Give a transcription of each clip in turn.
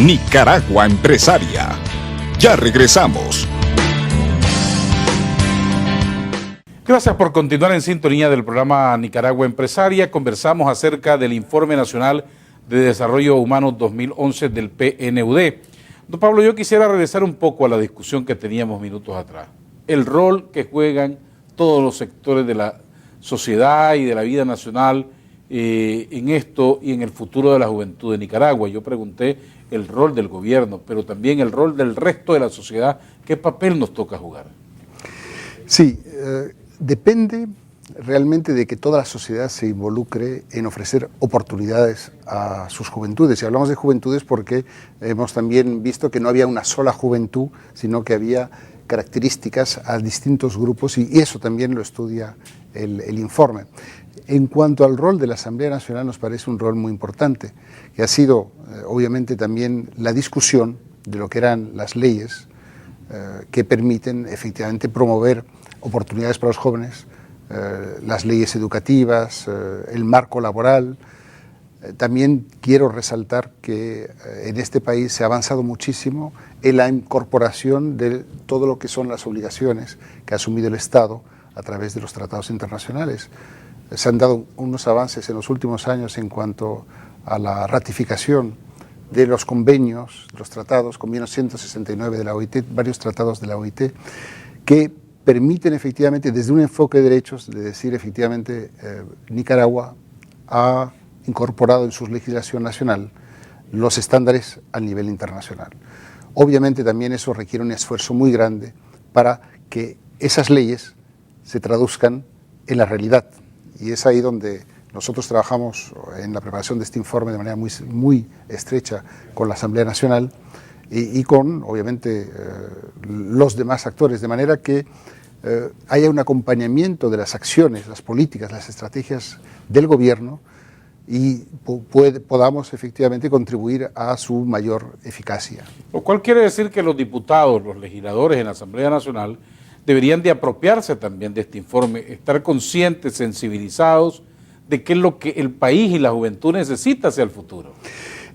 Nicaragua Empresaria. Ya regresamos. Gracias por continuar en sintonía del programa Nicaragua Empresaria. Conversamos acerca del Informe Nacional de Desarrollo Humano 2011 del PNUD. Don Pablo, yo quisiera regresar un poco a la discusión que teníamos minutos atrás. El rol que juegan todos los sectores de la sociedad y de la vida nacional en esto y en el futuro de la juventud de Nicaragua. Yo pregunté el rol del gobierno, pero también el rol del resto de la sociedad. ¿Qué papel nos toca jugar? Sí, depende realmente de que toda la sociedad se involucre en ofrecer oportunidades a sus juventudes. Y hablamos de juventudes porque hemos también visto que no había una sola juventud, sino que había características a distintos grupos, y eso también lo estudia el informe. En cuanto al rol de la Asamblea Nacional, nos parece un rol muy importante, que ha sido obviamente también la discusión de lo que eran las leyes que permiten efectivamente promover oportunidades para los jóvenes, las leyes educativas, el marco laboral. También quiero resaltar que en este país se ha avanzado muchísimo en la incorporación de todo lo que son las obligaciones que ha asumido el Estado a través de los tratados internacionales. Se han dado unos avances en los últimos años en cuanto a la ratificación de los convenios, los tratados, convenio 169 de la OIT, varios tratados de la OIT, que permiten efectivamente, desde un enfoque de derechos, de decir efectivamente Nicaragua ha incorporado en su legislación nacional los estándares a nivel internacional. Obviamente también eso requiere un esfuerzo muy grande para que esas leyes se traduzcan en la realidad, y es ahí donde nosotros trabajamos en la preparación de este informe de manera muy estrecha con la Asamblea Nacional y con, obviamente, los demás actores, de manera que haya un acompañamiento de las acciones, las políticas, las estrategias del gobierno, y podamos efectivamente contribuir a su mayor eficacia. Lo cual quiere decir que los diputados, los legisladores en la Asamblea Nacional deberían de apropiarse también de este informe, estar conscientes, sensibilizados de qué es lo que el país y la juventud necesita hacia el futuro.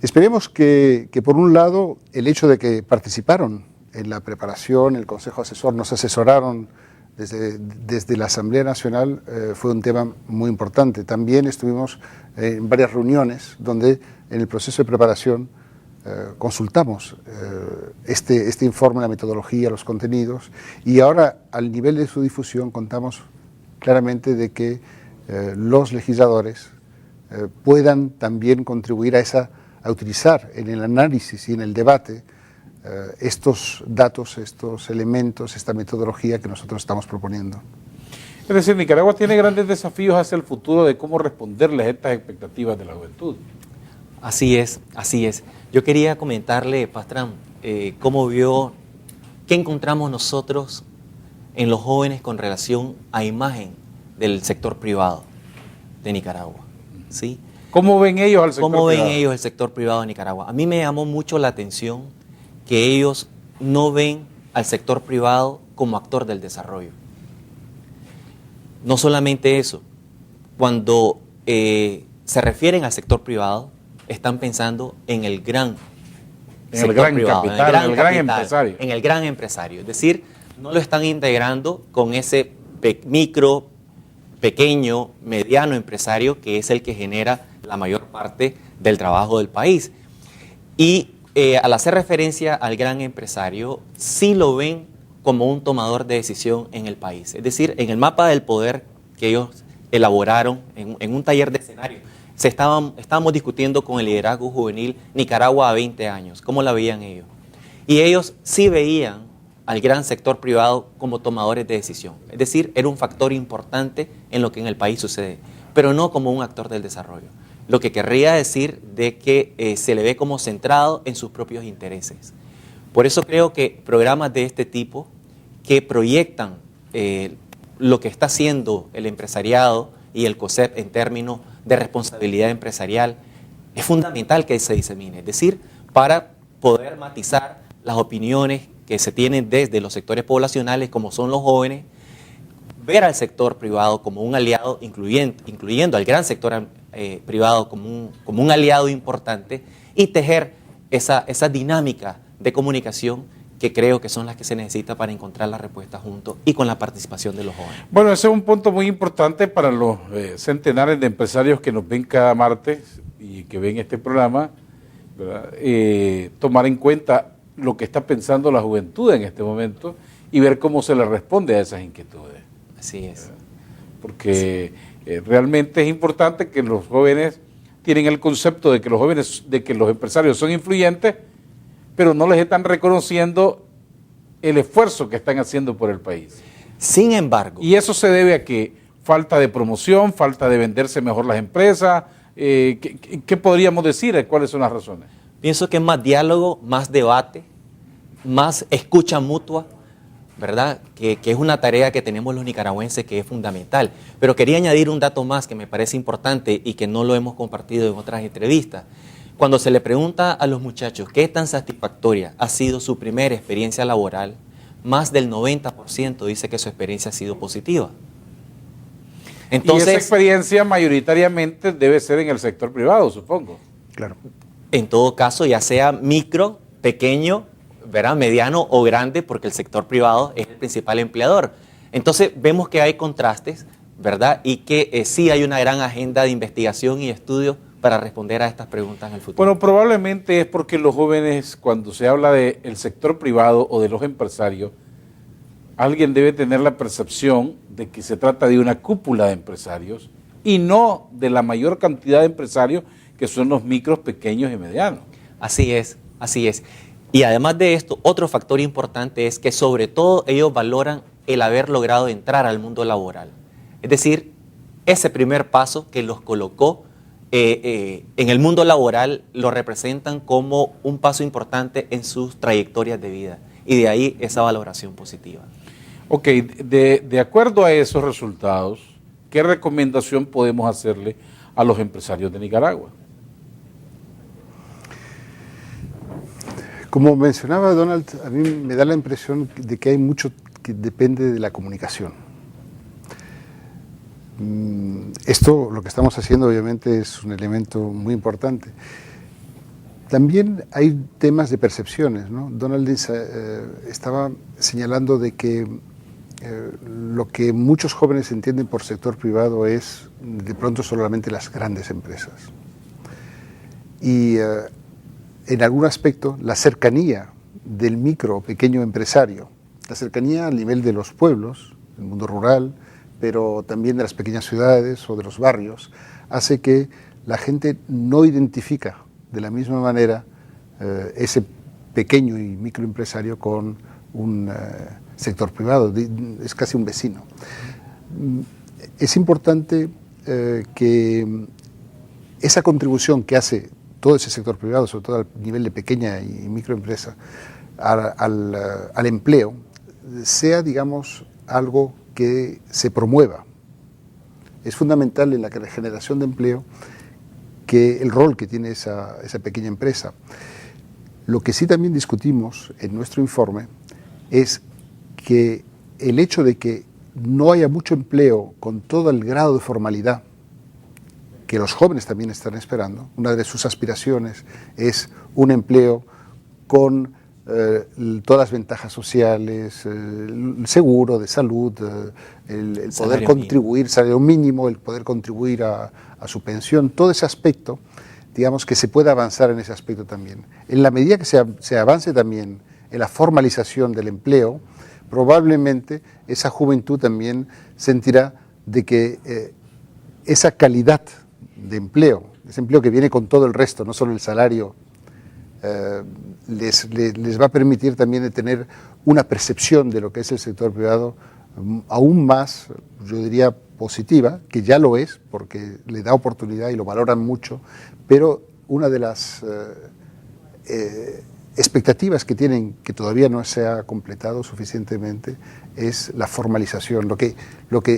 Esperemos que por un lado, el hecho de que participaron en la preparación, el Consejo Asesor, nos asesoraron desde la Asamblea Nacional, fue un tema muy importante. También estuvimos en varias reuniones donde en el proceso de preparación consultamos este informe, la metodología, los contenidos, y ahora al nivel de su difusión contamos claramente de que los legisladores puedan también contribuir a utilizar en el análisis y en el debate estos datos, estos elementos, esta metodología que nosotros estamos proponiendo. Es decir, Nicaragua tiene grandes desafíos hacia el futuro de cómo responderles a estas expectativas de la juventud. Así es, así es. Yo quería comentarle, Pastrán, cómo vio, qué encontramos nosotros en los jóvenes con relación a imagen del sector privado de Nicaragua, ¿sí? ¿Cómo ven ellos al sector privado? ¿Cómo ven ellos el sector privado de Nicaragua? A mí me llamó mucho la atención que ellos no ven al sector privado como actor del desarrollo. No solamente eso, cuando se refieren al sector privado, están pensando en el gran sector privado, en el gran empresario. En el gran empresario. Es decir, no lo están integrando con ese micro, pequeño, mediano empresario que es el que genera la mayor parte del trabajo del país. Y al hacer referencia al gran empresario, sí lo ven como un tomador de decisión en el país. Es decir, en el mapa del poder que ellos elaboraron en un taller de escenario, estábamos discutiendo con el liderazgo juvenil Nicaragua a 20 años, cómo la veían ellos. Y ellos sí veían al gran sector privado como tomadores de decisión. Es decir, era un factor importante en lo que en el país sucede, pero no como un actor del desarrollo. Lo que querría decir de que se le ve como centrado en sus propios intereses. Por eso creo que programas de este tipo que proyectan lo que está haciendo el empresariado y el COSEP en términos de responsabilidad empresarial, es fundamental que se disemine. Es decir, para poder matizar las opiniones que se tienen desde los sectores poblacionales, como son los jóvenes, ver al sector privado como un aliado, incluyendo al gran sector privado como un aliado importante, y tejer esa dinámica de comunicación que creo que son las que se necesita para encontrar la respuesta juntos y con la participación de los jóvenes. Bueno, ese es un punto muy importante para los centenares de empresarios que nos ven cada martes y que ven este programa, ¿verdad? Tomar en cuenta lo que está pensando la juventud en este momento y ver cómo se le responde a esas inquietudes. Así es. ¿Verdad? Porque realmente es importante que los jóvenes tienen el concepto de que los empresarios son influyentes, pero no les están reconociendo el esfuerzo que están haciendo por el país. Sin embargo. Y eso se debe a que falta de promoción, falta de venderse mejor las empresas. ¿Qué podríamos decir? ¿Cuáles son las razones? Pienso que es más diálogo, más debate, más escucha mutua, ¿verdad? Que es una tarea que tenemos los nicaragüenses que es fundamental. Pero quería añadir un dato más que me parece importante y que no lo hemos compartido en otras entrevistas. Cuando se le pregunta a los muchachos qué tan satisfactoria ha sido su primera experiencia laboral, más del 90% dice que su experiencia ha sido positiva. Entonces, y esa experiencia mayoritariamente debe ser en el sector privado, supongo. Claro. En todo caso, ya sea micro, pequeño, ¿verdad? Mediano o grande, porque el sector privado es el principal empleador. Entonces, vemos que hay contrastes, ¿verdad? Y que sí hay una gran agenda de investigación y estudio para responder a estas preguntas en el futuro. Bueno, probablemente es porque los jóvenes, cuando se habla del sector privado o de los empresarios, alguien debe tener la percepción de que se trata de una cúpula de empresarios y no de la mayor cantidad de empresarios que son los micros, pequeños y medianos. Así es, así es. Y además de esto, otro factor importante es que sobre todo ellos valoran el haber logrado entrar al mundo laboral. Es decir, ese primer paso que los colocó en el mundo laboral lo representan como un paso importante en sus trayectorias de vida. Y de ahí esa valoración positiva. Ok, de acuerdo a esos resultados, ¿qué recomendación podemos hacerle a los empresarios de Nicaragua? Como mencionaba Donald, a mí me da la impresión de que hay mucho que depende de la comunicación. Esto, lo que estamos haciendo, obviamente, es un elemento muy importante. También hay temas de percepciones, ¿no? Donald estaba señalando de que lo que muchos jóvenes entienden por sector privado es, de pronto, solamente las grandes empresas. Y en algún aspecto, la cercanía del micro o pequeño empresario, la cercanía al nivel de los pueblos, el mundo rural, pero también de las pequeñas ciudades o de los barrios, hace que la gente no identifica de la misma manera ese pequeño y microempresario con un sector privado, es casi un vecino. Es importante que esa contribución que hace todo ese sector privado, sobre todo al nivel de pequeña y microempresa, al empleo, sea, digamos, algo que se promueva. Es fundamental en la generación de empleo que el rol que tiene esa pequeña empresa. Lo que sí también discutimos en nuestro informe es que el hecho de que no haya mucho empleo con todo el grado de formalidad que los jóvenes también están esperando, una de sus aspiraciones es un empleo con todas las ventajas sociales, el seguro de salud, el poder contribuir, salario mínimo, el poder contribuir a su pensión, todo ese aspecto, digamos que se puede avanzar en ese aspecto también. En la medida que se avance también en la formalización del empleo, probablemente esa juventud también sentirá de que esa calidad de empleo, ese empleo que viene con todo el resto, no solo el salario, les va a permitir también de tener una percepción de lo que es el sector privado aún más, yo diría, positiva, que ya lo es, porque le da oportunidad y lo valoran mucho, pero una de las expectativas que tienen, que todavía no se ha completado suficientemente, es la formalización, lo que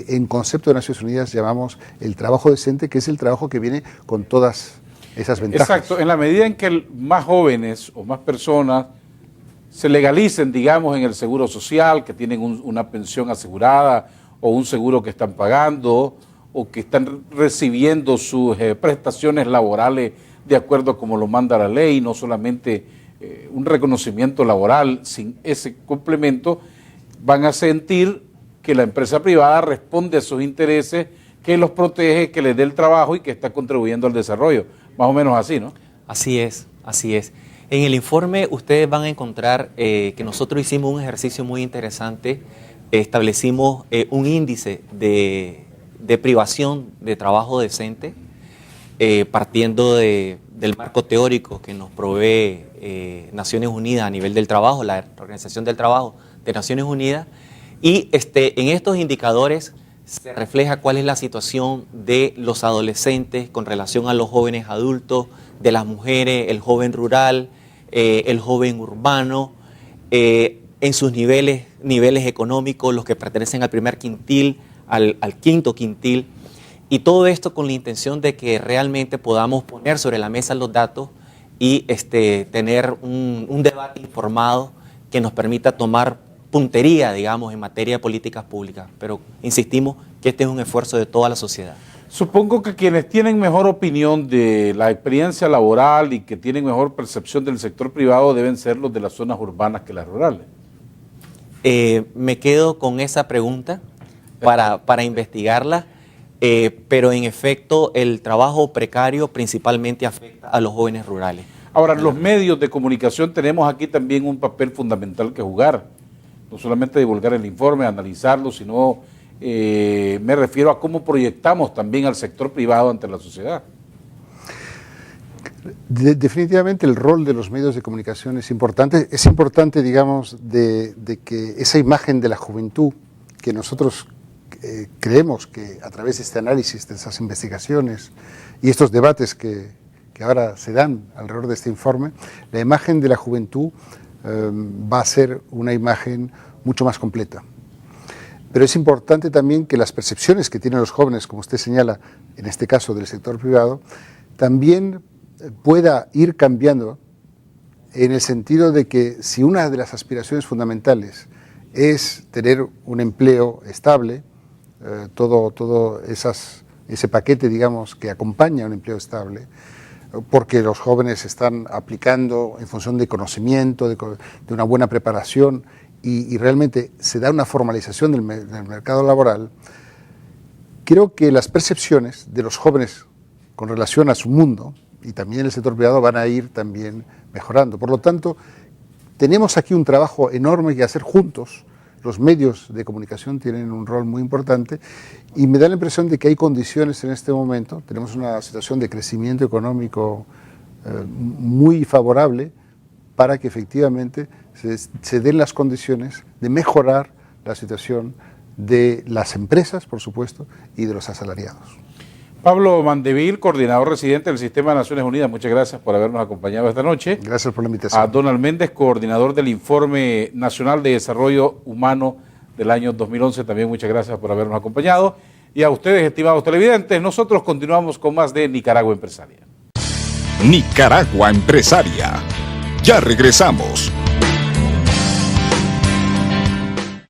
en concepto de Naciones Unidas llamamos el trabajo decente, que es el trabajo que viene con todas esas ventajas. Exacto, en la medida en que más jóvenes o más personas se legalicen, digamos, en el seguro social, que tienen una pensión asegurada o un seguro que están pagando o que están recibiendo sus prestaciones laborales de acuerdo a como lo manda la ley, no solamente un reconocimiento laboral. Sin ese complemento van a sentir que la empresa privada responde a sus intereses, que los protege, que les dé el trabajo y que está contribuyendo al desarrollo. Más o menos así, ¿no? Así es, así es. En el informe ustedes van a encontrar que nosotros hicimos un ejercicio muy interesante. Establecimos un índice de privación de trabajo decente, partiendo del marco teórico que nos provee Naciones Unidas a nivel del trabajo, la Organización del Trabajo de Naciones Unidas, y en estos indicadores se refleja cuál es la situación de los adolescentes con relación a los jóvenes adultos, de las mujeres, el joven rural, el joven urbano, en sus niveles económicos, los que pertenecen al primer quintil, al quinto quintil, y todo esto con la intención de que realmente podamos poner sobre la mesa los datos y tener un debate informado que nos permita tomar puntería, digamos, en materia de políticas públicas. Pero insistimos que este es un esfuerzo de toda la sociedad. Supongo que quienes tienen mejor opinión de la experiencia laboral y que tienen mejor percepción del sector privado deben ser los de las zonas urbanas que las rurales. Me quedo con esa pregunta para investigarla, pero en efecto el trabajo precario principalmente afecta a los jóvenes rurales. Ahora, los medios de comunicación tenemos aquí también un papel fundamental que jugar. No solamente divulgar el informe, analizarlo, sino me refiero a cómo proyectamos también al sector privado ante la sociedad. Definitivamente el rol de los medios de comunicación es importante. Es importante, digamos, de que esa imagen de la juventud que nosotros creemos que a través de este análisis, de esas investigaciones y estos debates que ahora se dan alrededor de este informe, la imagen de la juventud va a ser una imagen mucho más completa. Pero es importante también que las percepciones que tienen los jóvenes, como usted señala, en este caso del sector privado, también pueda ir cambiando en el sentido de que si una de las aspiraciones fundamentales es tener un empleo estable, todo ese paquete, digamos, que acompaña a un empleo estable, porque los jóvenes están aplicando en función de conocimiento, de una buena preparación, y realmente se da una formalización del mercado laboral. Creo que las percepciones de los jóvenes con relación a su mundo y también el sector privado van a ir también mejorando. Por lo tanto, tenemos aquí un trabajo enorme que hacer juntos. Los medios de comunicación tienen un rol muy importante y me da la impresión de que hay condiciones en este momento. Tenemos una situación de crecimiento económico muy favorable para que efectivamente se den las condiciones de mejorar la situación de las empresas, por supuesto, y de los asalariados. Pablo Mandeville, coordinador residente del Sistema de Naciones Unidas, muchas gracias por habernos acompañado esta noche. Gracias por la invitación. A Donald Méndez, coordinador del Informe Nacional de Desarrollo Humano del año 2011, también muchas gracias por habernos acompañado. Y a ustedes, estimados televidentes, nosotros continuamos con más de Nicaragua Empresaria. Nicaragua Empresaria. Ya regresamos.